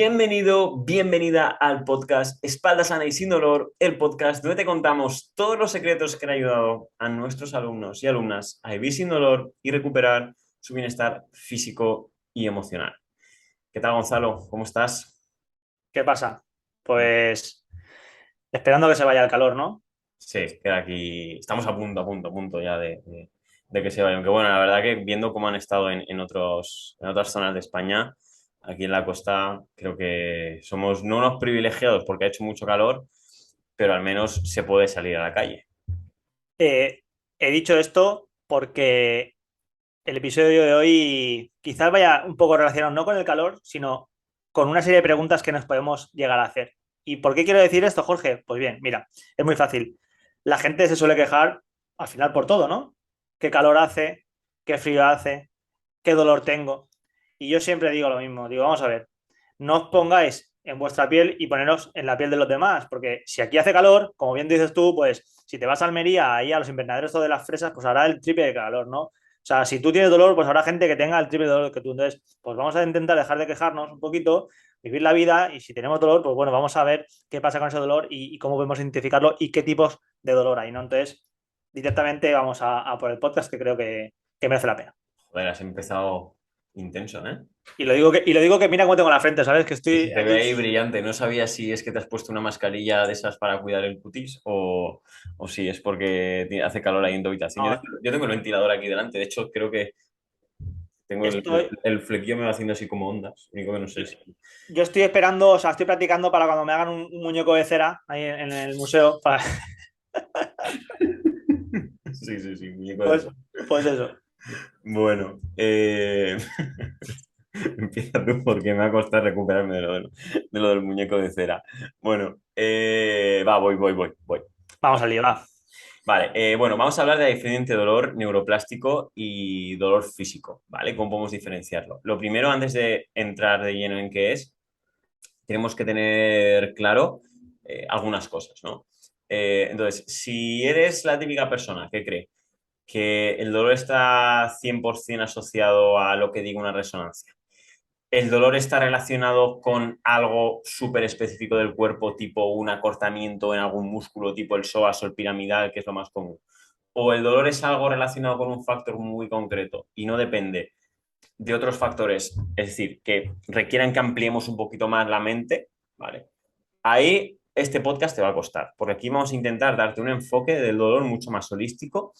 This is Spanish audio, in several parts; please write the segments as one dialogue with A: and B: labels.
A: Bienvenido, bienvenida al podcast Espalda Sana y Sin Dolor, el podcast donde te contamos todos los secretos que han ayudado a nuestros alumnos y alumnas a vivir sin dolor y recuperar su bienestar físico y emocional. ¿Qué tal, Gonzalo? ¿Cómo estás?
B: ¿Qué pasa? Pues esperando que se vaya el calor, ¿no?
A: Sí, queda aquí. Estamos a punto ya de que se vaya. Aunque bueno, la verdad que viendo cómo han estado en otras zonas de España, aquí en la costa, creo que somos no unos privilegiados porque ha hecho mucho calor, pero al menos se puede salir a la calle.
B: Eh, He dicho esto porque el episodio de hoy quizás vaya un poco relacionado no con el calor, sino con una serie de preguntas que nos podemos llegar a hacer. ¿Y por qué quiero decir esto, Jorge? Pues bien, mira, es muy fácil. La gente se suele quejar al final por todo, ¿no? ¿Qué calor hace? ¿Qué frío hace? ¿Qué dolor tengo? Y yo siempre digo lo mismo, digo, vamos a ver, no os pongáis en vuestra piel y poneros en la piel de los demás, porque si aquí hace calor, como bien dices tú, pues si te vas a Almería, ahí a los invernaderos de las fresas, pues habrá el triple de calor, ¿no? O sea, si tú tienes dolor, pues habrá gente que tenga el triple de dolor que tú. Entonces, pues vamos a intentar dejar de quejarnos un poquito, vivir la vida y si tenemos dolor, pues bueno, vamos a ver qué pasa con ese dolor y cómo podemos identificarlo y qué tipos de dolor hay, ¿no? Entonces, directamente vamos a por el podcast que creo que merece la pena.
A: Joder, has empezado intenso, ¿eh?
B: Y lo digo que mira cómo tengo la frente, ¿sabes? Que
A: Sí,
B: estoy
A: sí, te ve
B: aquí.
A: ahí brillante. No sabía si es que te has puesto una mascarilla de esas para cuidar el cutis o si es porque hace calor ahí en tu habitación.
B: No,
A: Yo tengo el ventilador aquí delante. De hecho, creo que tengo
B: estoy,
A: el flequillo me va haciendo así como ondas. Único que no sé si.
B: yo estoy esperando, o sea, estoy practicando para cuando me hagan un muñeco de cera ahí en el museo.
A: Sí, sí, sí, muñeco de
B: Pues,
A: cera.
B: pues eso.
A: Bueno, empieza tú porque me va a costar recuperarme de lo del muñeco de cera. Bueno, va, voy.
B: Vamos al lío, va.
A: Vale, bueno, vamos a hablar de la diferencia entre dolor neuroplástico y dolor físico, ¿vale? ¿Cómo podemos diferenciarlo? Lo primero, antes de entrar de lleno en qué es, tenemos que tener claro algunas cosas, ¿no? Entonces, si eres la típica persona que cree que el dolor está 100% asociado a lo que diga una resonancia, el dolor está relacionado con algo súper específico del cuerpo, tipo un acortamiento en algún músculo, tipo el psoas o el piramidal, que es lo más común. O el dolor es algo relacionado con un factor muy concreto y no depende de otros factores, es decir, que requieran que ampliemos un poquito más la mente, ¿vale? Ahí este podcast te va a costar, porque aquí vamos a intentar darte un enfoque del dolor mucho más holístico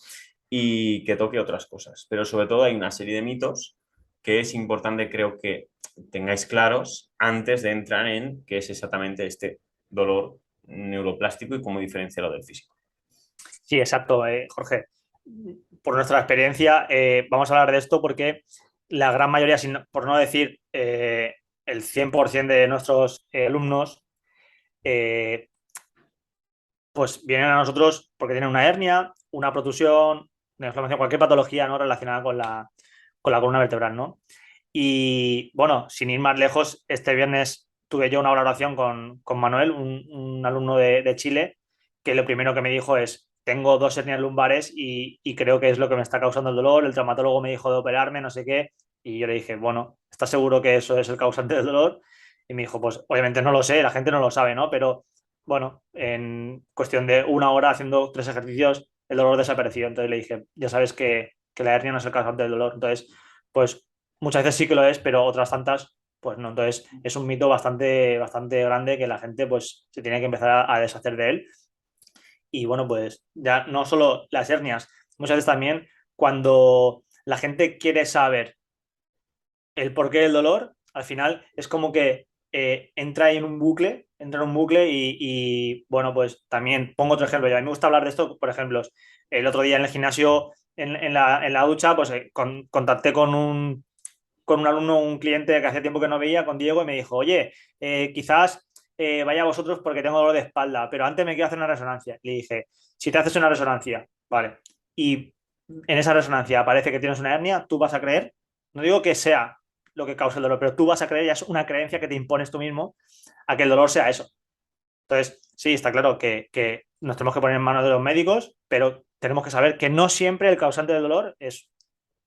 A: y que toque otras cosas. Pero sobre todo hay una serie de mitos que es importante, creo que tengáis claros antes de entrar en qué es exactamente este dolor neuroplástico y cómo diferenciarlo del físico.
B: Sí, exacto, Jorge. Por nuestra experiencia, vamos a hablar de esto porque la gran mayoría, por no decir el 100% de nuestros alumnos, eh, pues vienen a nosotros porque tienen una hernia, una protusión, una inflamación, cualquier patología no relacionada con la columna vertebral, ¿no? Y bueno, sin ir más lejos, este viernes tuve yo una valoración con Manuel, un alumno de Chile, que lo primero que me dijo es, tengo dos hernias lumbares y creo que es lo que me está causando el dolor, el traumatólogo me dijo de operarme, no sé qué, y yo le dije, bueno, ¿estás seguro que eso es el causante del dolor? Y me dijo, pues obviamente no lo sé, la gente no lo sabe, ¿no? Pero bueno, en cuestión de una hora haciendo tres ejercicios, el dolor desapareció. Entonces le dije, ya sabes que la hernia no es el causante del dolor. Entonces, pues muchas veces sí que lo es, pero otras tantas, pues no. Entonces, es un mito bastante, bastante grande que la gente pues se tiene que empezar a deshacer de él. Y bueno, pues ya no solo las hernias, muchas veces también cuando la gente quiere saber el porqué del dolor, al final es como que entra ahí en un bucle, entra en un bucle bueno, pues también pongo otro ejemplo. Y a mí me gusta hablar de esto, por ejemplo, el otro día en el gimnasio, en la ducha, pues contacté con un alumno, un cliente que hacía tiempo que no veía, con Diego, y me dijo, oye, quizás vaya a vosotros porque tengo dolor de espalda, pero antes me quiero hacer una resonancia. Le dije, si te haces una resonancia, vale, y en esa resonancia aparece que tienes una hernia, tú vas a creer, no digo que sea lo que causa el dolor, pero tú vas a creer, ya es una creencia que te impones tú mismo a que el dolor sea eso. Entonces, sí, está claro que nos tenemos que poner en manos de los médicos, pero tenemos que saber que no siempre el causante del dolor es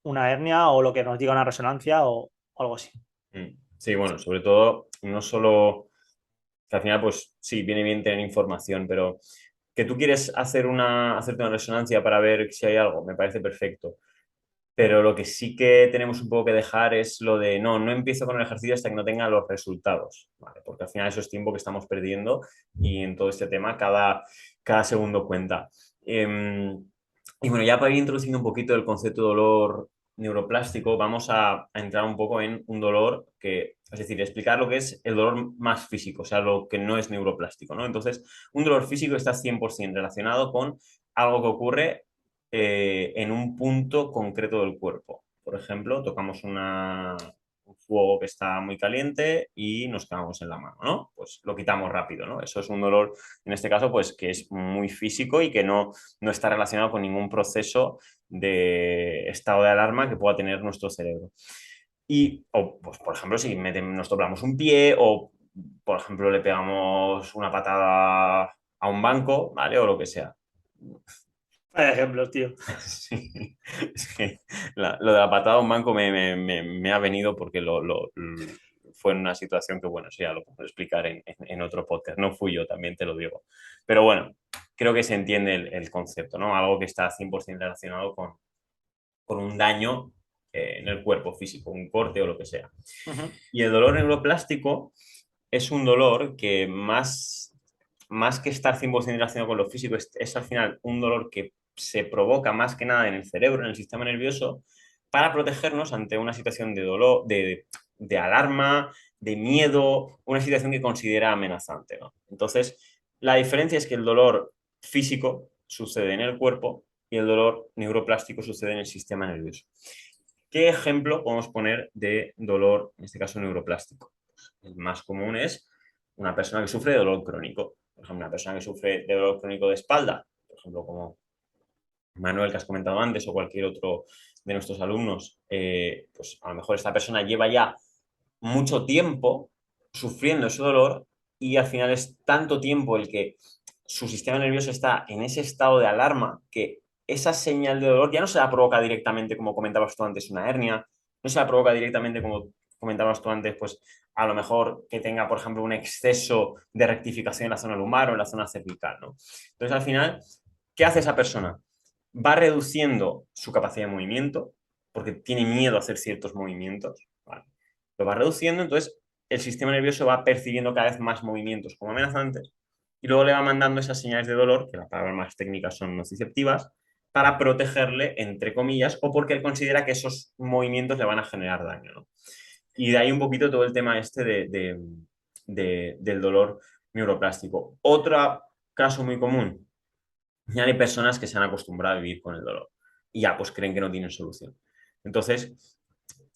B: una hernia o lo que nos diga una resonancia o algo así.
A: Mm. Sí, bueno, sobre todo, no solo, que al final, pues sí, viene bien tener información, pero que tú quieres hacerte una resonancia para ver si hay algo, me parece perfecto. Pero lo que sí que tenemos un poco que dejar es lo de no empiezo con el ejercicio hasta que no tenga los resultados, ¿vale? Porque al final eso es tiempo que estamos perdiendo y en todo este tema cada segundo cuenta. Y bueno, ya para ir introduciendo un poquito el concepto de dolor neuroplástico, vamos a entrar un poco en un dolor que, es decir, explicar lo que es el dolor más físico, o sea, lo que no es neuroplástico, ¿no? Entonces, un dolor físico está 100% relacionado con algo que ocurre en un punto concreto del cuerpo. Por ejemplo, tocamos un fuego que está muy caliente y nos quedamos en la mano, ¿no? Pues lo quitamos rápido, ¿no? Eso es un dolor, en este caso, pues que es muy físico y que no está relacionado con ningún proceso de estado de alarma que pueda tener nuestro cerebro. Y, o, pues, por ejemplo, si nos doblamos un pie o, por ejemplo, le pegamos una patada a un banco, ¿vale? O lo que sea.
B: Hay ejemplos, tío.
A: Sí, es que lo de la patada a un banco me ha venido porque fue en una situación que, bueno, eso ya lo puedo explicar en otro podcast. No fui yo, también te lo digo. Pero bueno, creo que se entiende el concepto, ¿no? Algo que está 100% relacionado con un daño en el cuerpo físico, un corte o lo que sea.
B: Ujú.
A: Y el dolor neuroplástico es un dolor que más que estar 100% relacionado con lo físico, es al final un dolor que se provoca más que nada en el cerebro, en el sistema nervioso, para protegernos ante una situación de dolor, de alarma, de miedo, una situación que considera amenazante, ¿no? Entonces, la diferencia es que el dolor físico sucede en el cuerpo y el dolor neuroplástico sucede en el sistema nervioso. ¿Qué ejemplo podemos poner de dolor, en este caso neuroplástico? El más común es una persona que sufre de dolor crónico. Por ejemplo, una persona que sufre de dolor crónico de espalda, por ejemplo, como Manuel que has comentado antes o cualquier otro de nuestros alumnos, pues a lo mejor esta persona lleva ya mucho tiempo sufriendo ese dolor y al final es tanto tiempo el que su sistema nervioso está en ese estado de alarma que esa señal de dolor ya no se la provoca directamente, como comentabas tú antes, una hernia, no se la provoca directamente, como comentabas tú antes, pues a lo mejor que tenga, por ejemplo, un exceso de rectificación en la zona lumbar o en la zona cervical, ¿no? Entonces, al final, ¿qué hace esa persona? Va reduciendo su capacidad de movimiento porque tiene miedo a hacer ciertos movimientos, ¿vale? Lo va reduciendo, entonces el sistema nervioso va percibiendo cada vez más movimientos como amenazantes y luego le va mandando esas señales de dolor, que las palabras más técnicas son nociceptivas, para protegerle, entre comillas, o porque él considera que esos movimientos le van a generar daño, ¿no? Y de ahí un poquito todo el tema este del dolor neuroplástico. Otro caso muy común, ya hay personas que se han acostumbrado a vivir con el dolor y ya pues creen que no tienen solución. Entonces,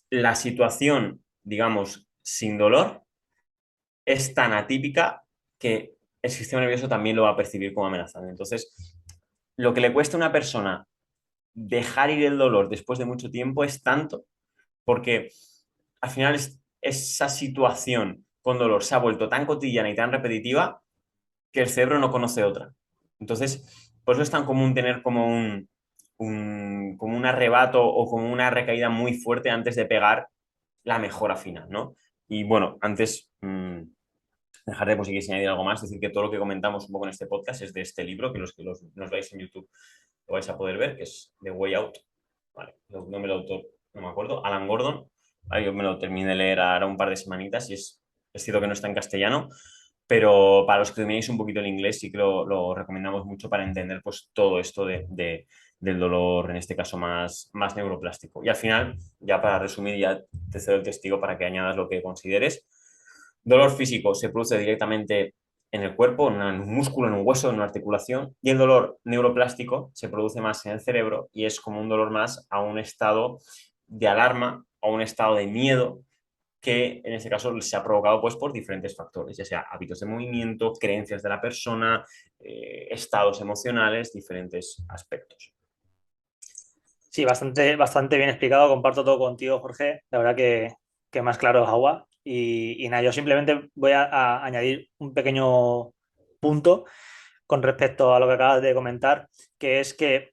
A: la situación, digamos, sin dolor es tan atípica que el sistema nervioso también lo va a percibir como amenazante. Entonces, lo que le cuesta a una persona dejar ir el dolor después de mucho tiempo es tanto porque al final esa situación con dolor se ha vuelto tan cotidiana y tan repetitiva que el cerebro no conoce otra. Entonces, por eso es tan común tener como como un arrebato o como una recaída muy fuerte antes de pegar la mejora final, ¿no? Y bueno, antes dejaré, pues si queréis añadir algo más, decir que todo lo que comentamos un poco en este podcast es de este libro, que los que nos veis en YouTube lo vais a poder ver, que es The Way Out. Vale, el nombre del autor no me acuerdo, Alan Gordon. Vale, yo me lo terminé de leer ahora un par de semanitas y es cierto que no está en castellano, pero para los que dominéis un poquito el inglés sí que lo recomendamos mucho para entender pues todo esto del dolor, en este caso más neuroplástico. Y al final, ya para resumir, ya te cedo el testigo para que añadas lo que consideres. Dolor físico se produce directamente en el cuerpo, en un músculo, en un hueso, en una articulación, y el dolor neuroplástico se produce más en el cerebro y es como un dolor más a un estado de alarma, a un estado de miedo que en este caso se ha provocado pues, por diferentes factores, ya sea hábitos de movimiento, creencias de la persona, estados emocionales, diferentes aspectos.
B: Sí, bastante bien explicado. Comparto todo contigo, Jorge. La verdad que más claro es agua. Y nada, yo simplemente voy a añadir un pequeño punto con respecto a lo que acabas de comentar, que es que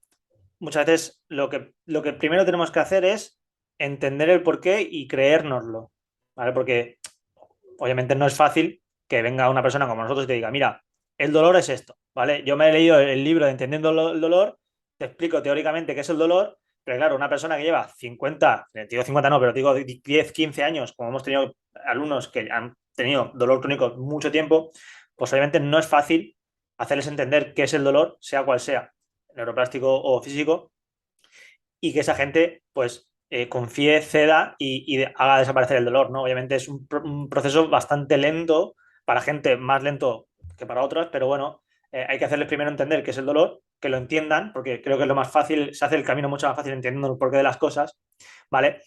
B: muchas veces lo que primero tenemos que hacer es entender el porqué y creérnoslo, ¿vale? Porque obviamente no es fácil que venga una persona como nosotros y te diga, mira, el dolor es esto, ¿vale? Yo me he leído el libro de Entendiendo el dolor, te explico teóricamente qué es el dolor, pero claro, una persona que lleva 50, digo 50 no, pero digo 10, 15 años, como hemos tenido alumnos que han tenido dolor crónico mucho tiempo, pues obviamente no es fácil hacerles entender qué es el dolor, sea cual sea, neuroplástico o físico, y que esa gente pues confíe, ceda y haga desaparecer el dolor, ¿no? Obviamente es un proceso bastante lento para gente, más lento que para otras, pero bueno, hay que hacerles primero entender qué es el dolor, que lo entiendan, porque creo que es lo más fácil, se hace el camino mucho más fácil entendiendo el porqué de las cosas, ¿vale?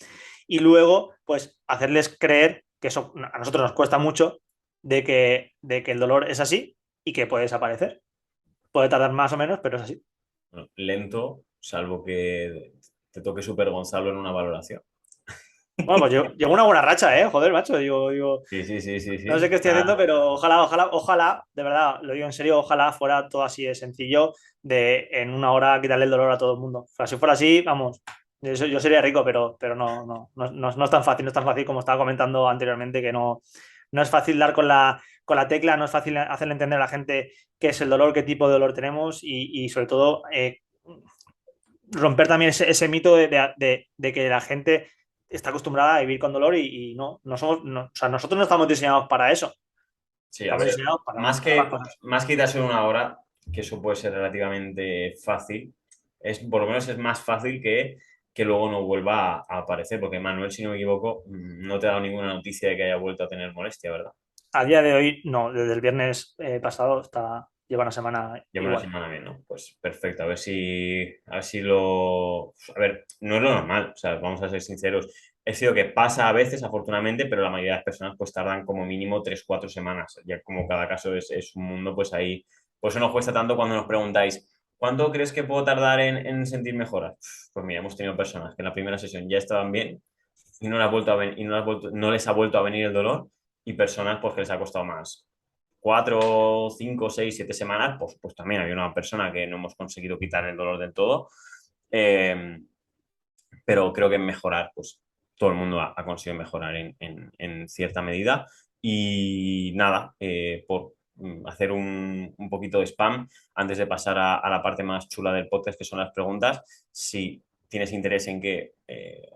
B: Y luego, pues, hacerles creer que eso a nosotros nos cuesta mucho, de que el dolor es así y que puede desaparecer. Puede tardar más o menos, pero es así.
A: Bueno, lento, salvo que te toque Super Gonzalo en una valoración.
B: Bueno, pues yo llevo una buena racha, ¿eh? Joder, macho. Digo,
A: Sí, sí, sí, sí,
B: no sé
A: sí.
B: qué estoy haciendo, pero ojalá, ojalá, ojalá, de verdad, lo digo en serio, ojalá fuera todo así de sencillo, de en una hora quitarle el dolor a todo el mundo. O sea, si fuera así, vamos, yo sería rico, pero no es tan fácil, no es tan fácil como estaba comentando anteriormente, que no es fácil dar con la tecla, no es fácil hacerle entender a la gente qué es el dolor, qué tipo de dolor tenemos y sobre todo romper también ese mito de que la gente está acostumbrada a vivir con dolor y no somos, o sea, nosotros no estamos diseñados para eso,
A: Sí, a
B: estamos
A: ver,
B: diseñados para
A: más
B: otras
A: que,
B: cosas.
A: más que quitarse una hora, que eso puede ser relativamente fácil, por lo menos es más fácil que luego no vuelva a aparecer, porque Manuel, si no me equivoco, no te ha dado ninguna noticia de que haya vuelto a tener molestia, ¿verdad?
B: A día de hoy, no, desde el viernes pasado lleva una semana
A: Lleva una
B: igual.
A: semana bien, ¿no? Pues perfecto, a ver si lo... A ver, no es lo normal, o sea, vamos a ser sinceros. Es cierto que pasa a veces, afortunadamente, pero la mayoría de las personas pues tardan como mínimo 3 4 semanas. Ya como cada caso es un mundo, pues ahí... Por eso nos cuesta tanto cuando nos preguntáis, ¿cuánto crees que puedo tardar en sentir mejoras? Pues mira, hemos tenido personas que en la primera sesión ya estaban bien y no les ha vuelto a ven- y no les ha vuelto a venir el dolor y personas pues que les ha costado más 4 5 6 7 semanas, pues también había una persona que no hemos conseguido quitar el dolor del todo. Eh, pero creo que mejorar, pues todo el mundo ha conseguido mejorar en cierta medida. Y nada, por hacer un poquito de spam, antes de pasar a la parte más chula del podcast, que son las preguntas, si tienes interés en que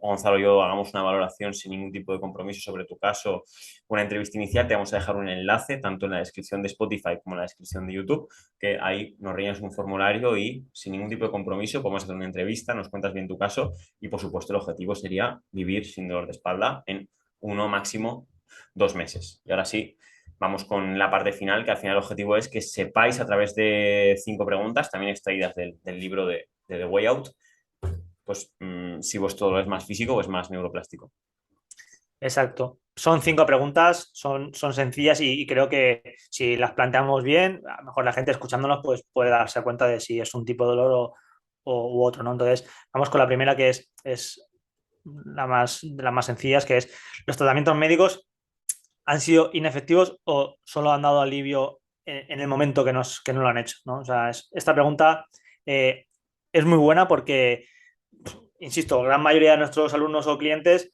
A: Gonzalo y yo hagamos una valoración sin ningún tipo de compromiso sobre tu caso, una entrevista inicial, te vamos a dejar un enlace tanto en la descripción de Spotify como en la descripción de YouTube, que ahí nos rellenas un formulario y sin ningún tipo de compromiso podemos hacer una entrevista, nos cuentas bien tu caso y por supuesto el objetivo sería vivir sin dolor de espalda en 1 máximo 2 meses. Y ahora sí, vamos con la parte final, que al final el objetivo es que sepáis a través de 5 preguntas, también extraídas del libro de The Way Out, pues si vuestro dolor es más físico o es más neuroplástico.
B: Exacto. Son 5 preguntas, son sencillas y creo que si las planteamos bien, a lo mejor la gente escuchándonos pues puede darse cuenta de si es un tipo de dolor u otro, ¿no? Entonces, vamos con la primera que es de las más sencillas, que es ¿los tratamientos médicos han sido inefectivos o solo han dado alivio en el momento que no lo han hecho, ¿no? O sea, esta pregunta eh, es muy buena porque, insisto, la gran mayoría de nuestros alumnos o clientes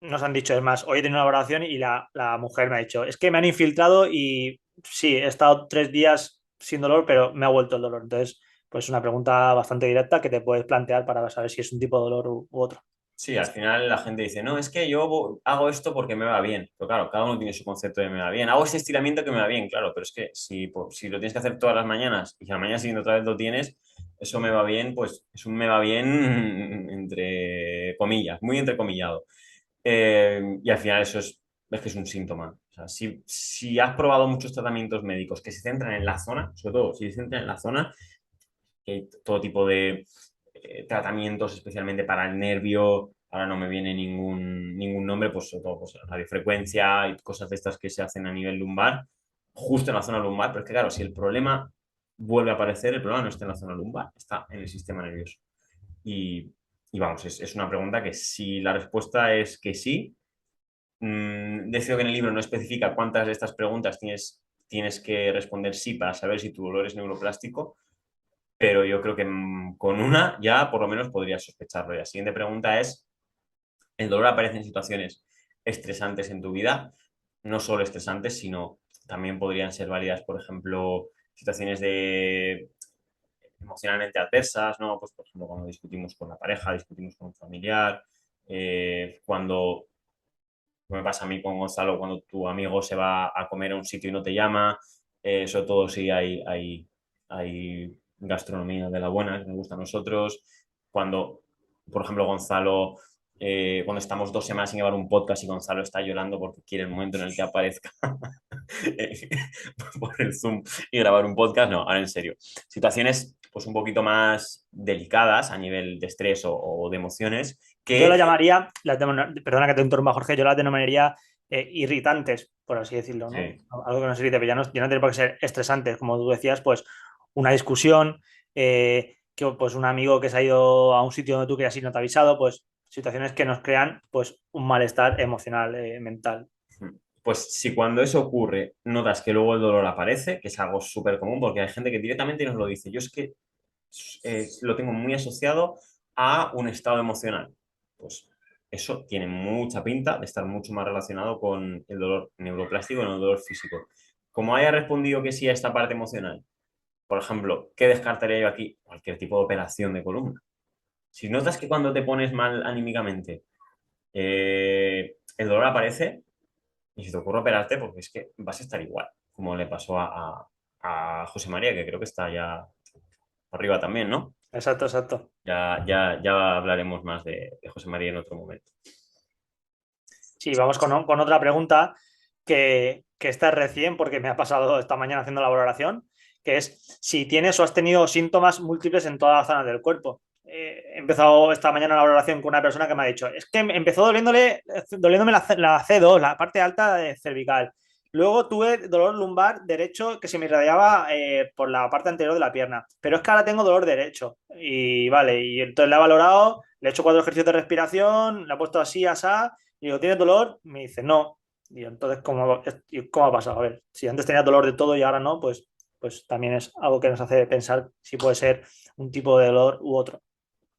B: nos han dicho, es más, hoy he tenido una valoración y la mujer me ha dicho, es que me han infiltrado y sí, he estado 3 días sin dolor, pero me ha vuelto el dolor. Entonces, pues una pregunta bastante directa que te puedes plantear para saber si es un tipo de dolor u otro.
A: Sí, al final la gente dice, no, es que yo hago esto porque me va bien. Pero claro, cada uno tiene su concepto de me va bien. Hago este estiramiento que me va bien, claro, pero es que si lo tienes que hacer todas las mañanas y a la mañana siguiente otra vez lo tienes, eso me va bien, pues es un me va bien entre comillas, muy entrecomillado. Y al final eso es que es un síntoma. O sea, si has probado muchos tratamientos médicos que se centran en la zona, sobre todo si se centran en la zona, que hay todo tipo de tratamientos especialmente para el nervio, ahora no me viene ningún nombre, pues sobre todo pues, radiofrecuencia y cosas de estas que se hacen a nivel lumbar, justo en la zona lumbar, pero es que claro, si el problema vuelve a aparecer, el problema no está en la zona lumbar, está en el sistema nervioso. Y, y vamos, es una pregunta que si la respuesta es que sí, decido que en el libro no especifica cuántas de estas preguntas tienes que responder sí para saber si tu dolor es neuroplástico, pero yo creo que con una ya por lo menos podrías sospecharlo. Y la siguiente pregunta es, ¿el dolor aparece en situaciones estresantes en tu vida? no solo estresantes, sino también podrían ser válidas, por ejemplo, situaciones de emocionalmente adversas, ¿no? Pues, por ejemplo, cuando discutimos con la pareja, discutimos con un familiar, cuando me pasa a mí con Gonzalo, cuando tu amigo se va a comer a un sitio y no te llama, sobre todo si hay gastronomía de la buena que nos gusta a nosotros, cuando, por ejemplo, Gonzalo, cuando estamos 2 semanas sin grabar un podcast y Gonzalo está llorando porque quiere el momento en el que aparezca por el Zoom y grabar un podcast, no, ahora en serio. Situaciones pues un poquito más delicadas a nivel de estrés o de emociones
B: Yo la
A: que
B: llamaría, perdona que te interrumpa, Jorge, yo la denominaría irritantes, por así decirlo, ¿no?
A: sí,
B: Algo que nos irrite, pero ya no tiene por qué ser estresantes, como tú decías, pues una discusión, que pues un amigo que se ha ido a un sitio donde tú querías ir no te ha avisado, pues situaciones que nos crean pues un malestar emocional, mental.
A: pues si cuando eso ocurre notas que luego el dolor aparece, que es algo súper común porque hay gente que directamente nos lo dice, yo es que lo tengo muy asociado a un estado emocional. Pues eso tiene mucha pinta de estar mucho más relacionado con el dolor neuroplástico y no el dolor físico. Como haya respondido que sí a esta parte emocional, por ejemplo, ¿qué descartaría yo aquí? Cualquier tipo de operación de columna. Si notas que cuando te pones mal anímicamente, el dolor aparece, y si te ocurre operarte, porque es que vas a estar igual, como le pasó a José María, que creo que está ya arriba también, ¿no?
B: Exacto, exacto.
A: Ya hablaremos más de José María en otro momento.
B: Sí, vamos con otra pregunta que esta es recién porque me ha pasado esta mañana haciendo la valoración, que es si tienes o has tenido síntomas múltiples en todas las zonas del cuerpo. He empezado esta mañana la valoración con una persona que me ha dicho, es que me empezó doliéndome la C2, la parte alta de cervical. Luego tuve dolor lumbar derecho que se me irradiaba por la parte anterior de la pierna, pero es que ahora tengo dolor derecho. Y vale, y entonces le he valorado, le he hecho 4 ejercicios de respiración, le he puesto así, así. Y digo, ¿tienes dolor? Me dice, no. Y yo, entonces, ¿cómo ha pasado? A ver, si antes tenía dolor de todo y ahora no, pues también es algo que nos hace pensar si puede ser un tipo de dolor u otro.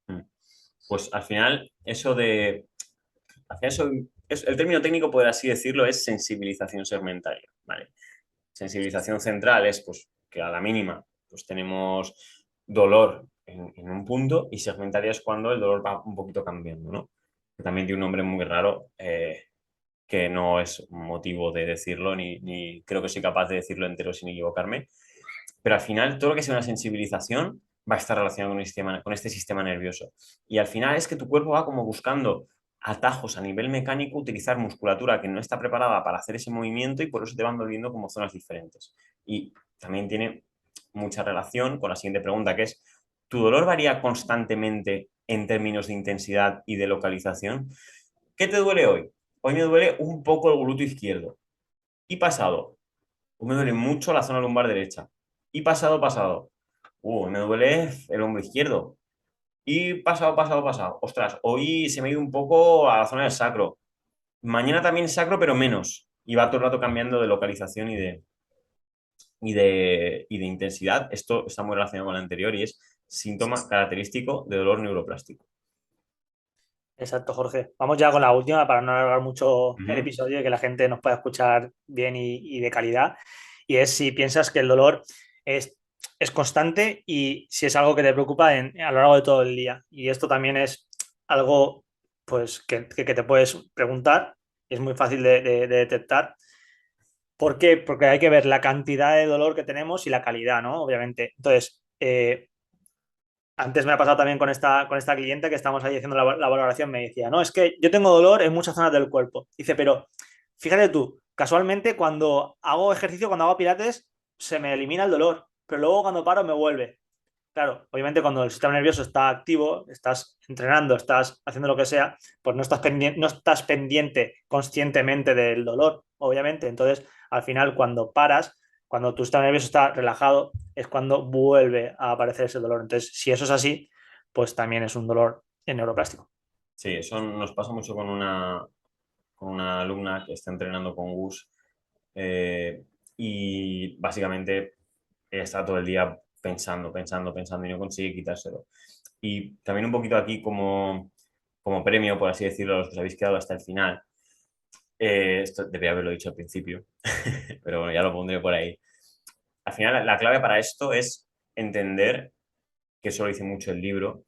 A: Mm. Pues al final, el término técnico, por así decirlo, es sensibilización segmentaria, ¿vale? Sensibilización central es pues que a la mínima pues tenemos dolor en un punto y segmentaria es cuando el dolor va un poquito cambiando, ¿no? Que también tiene un nombre muy raro, que no es motivo de decirlo, ni creo que soy capaz de decirlo entero sin equivocarme, pero al final todo lo que sea una sensibilización va a estar relacionado con este sistema nervioso. Y al final es que tu cuerpo va como buscando atajos a nivel mecánico, utilizar musculatura que no está preparada para hacer ese movimiento y por eso te van doliendo como zonas diferentes. Y también tiene mucha relación con la siguiente pregunta, que es, ¿tu dolor varía constantemente en términos de intensidad y de localización? ¿Qué te duele hoy? Hoy me duele un poco el glúteo izquierdo. Y pasado, hoy me duele mucho la zona lumbar derecha. Y pasado, me duele el hombro izquierdo. Y pasado. Ostras, hoy se me ha ido un poco a la zona del sacro. Mañana también sacro, pero menos. Y va todo el rato cambiando de localización y de intensidad. Esto está muy relacionado con el anterior y es síntoma característico de dolor neuroplástico.
B: Exacto, Jorge. Vamos ya con la última para no alargar mucho el
A: Ujú.
B: episodio y que la gente nos pueda escuchar bien y de calidad. Y es si piensas que el dolor es, es constante y si es algo que te preocupa a lo largo de todo el día. Y esto también es algo pues, que te puedes preguntar. Es muy fácil de detectar. ¿Por qué? Porque hay que ver la cantidad de dolor que tenemos y la calidad, ¿no? Obviamente. Entonces, antes me ha pasado también con esta cliente que estamos ahí haciendo la valoración, me decía, no, es que yo tengo dolor en muchas zonas del cuerpo. Dice, pero fíjate tú, casualmente cuando hago ejercicio, cuando hago pilates, se me elimina el dolor, pero luego cuando paro me vuelve. Claro, obviamente cuando el sistema nervioso está activo, estás entrenando, estás haciendo lo que sea, pues no estás pendiente conscientemente del dolor, obviamente. Entonces, al final, cuando paras, cuando tu sistema nervioso está relajado, es cuando vuelve a aparecer ese dolor. Entonces, si eso es así, pues también es un dolor neuroplástico.
A: Sí, eso nos pasa mucho con una alumna que está entrenando con Gus. eh, y básicamente está todo el día pensando y no consigue quitárselo. Y también un poquito aquí como premio, por así decirlo, a los que os habéis quedado hasta el final. Esto debería haberlo dicho al principio, pero bueno, ya lo pondré por ahí. Al final, la clave para esto es entender, que eso lo dice mucho el libro,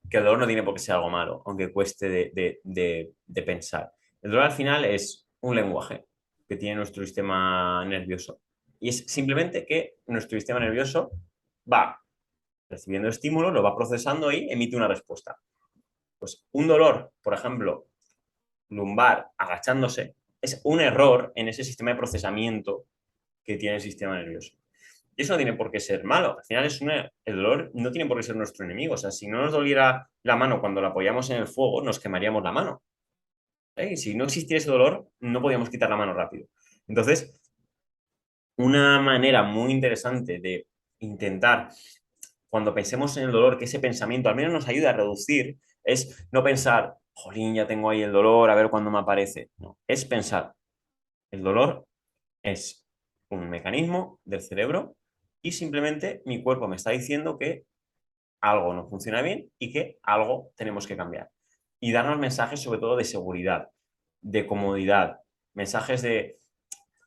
A: que el dolor no tiene por qué ser algo malo, aunque cueste de pensar. El dolor al final es un lenguaje que tiene nuestro sistema nervioso. Y es simplemente que nuestro sistema nervioso va recibiendo estímulos, lo va procesando y emite una respuesta. Pues un dolor, por ejemplo, lumbar agachándose, es un error en ese sistema de procesamiento que tiene el sistema nervioso. Y eso no tiene por qué ser malo. Al final el dolor no tiene por qué ser nuestro enemigo. O sea, si no nos doliera la mano cuando la apoyamos en el fuego, nos quemaríamos la mano. Y si no existiera ese dolor, no podíamos quitar la mano rápido. Entonces, una manera muy interesante de intentar, cuando pensemos en el dolor, que ese pensamiento al menos nos ayude a reducir, es no pensar, jolín, ya tengo ahí el dolor, a ver cuándo me aparece. No, es pensar, el dolor es un mecanismo del cerebro y simplemente mi cuerpo me está diciendo que algo no funciona bien y que algo tenemos que cambiar. Y darnos mensajes sobre todo de seguridad, de comodidad, mensajes de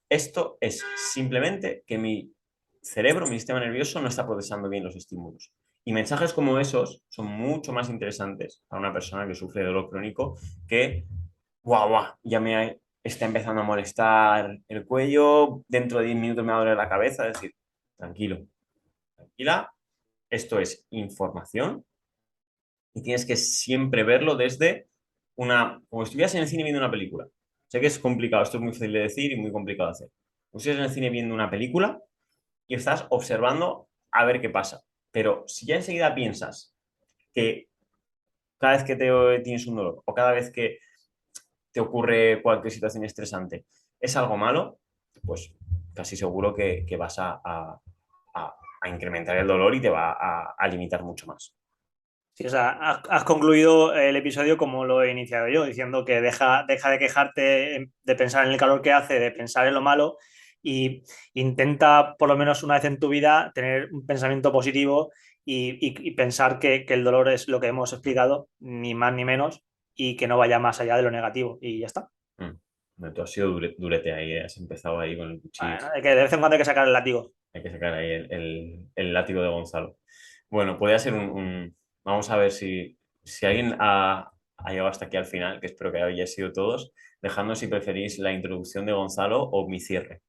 A: esto es simplemente que mi cerebro, mi sistema nervioso no está procesando bien los estímulos. Y mensajes como esos son mucho más interesantes para una persona que sufre de dolor crónico que, guau, guau, ya me está empezando a molestar el cuello, dentro de 10 minutos me va a doler la cabeza. Es decir, tranquilo, tranquila, esto es información y tienes que siempre verlo desde como si estuvieras en el cine viendo una película. Sé que es complicado, esto es muy fácil de decir y muy complicado de hacer. Como si estuvieras en el cine viendo una película y estás observando a ver qué pasa. Pero si ya enseguida piensas que cada vez que tienes un dolor o cada vez que te ocurre cualquier situación estresante es algo malo, pues casi seguro que vas a incrementar el dolor y te va a limitar mucho más.
B: Sí, o sea, has concluido el episodio como lo he iniciado yo, diciendo que deja de quejarte de pensar en el calor que hace, de pensar en lo malo y intenta por lo menos una vez en tu vida tener un pensamiento positivo y pensar que el dolor es lo que hemos explicado, ni más ni menos, y que no vaya más allá de lo negativo. Y ya está.
A: Mm. No, tú has sido durete ahí, has empezado ahí con el cuchillo.
B: Bueno, que de vez en cuando hay que sacar el látigo.
A: Hay que sacar ahí el látigo de Gonzalo. Bueno, podría ser vamos a ver si alguien ha llegado hasta aquí al final, que espero que haya sido todos, dejando si preferís la introducción de Gonzalo o mi cierre.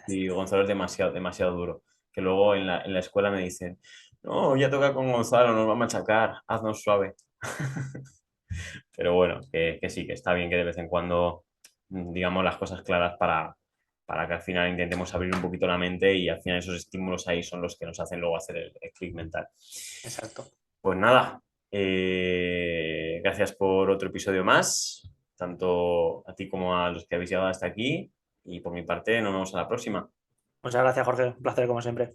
A: Y si Gonzalo es demasiado, demasiado duro. Que luego en la escuela me dicen, no, ya toca con Gonzalo, nos va a machacar, haznos suave. Pero bueno, que sí, que está bien que de vez en cuando digamos las cosas claras para que al final intentemos abrir un poquito la mente y al final esos estímulos ahí son los que nos hacen luego hacer el clic mental.
B: Exacto.
A: Pues nada, gracias por otro episodio más, tanto a ti como a los que habéis llegado hasta aquí y por mi parte nos vemos a la próxima.
B: Muchas gracias, Jorge. Un placer como siempre.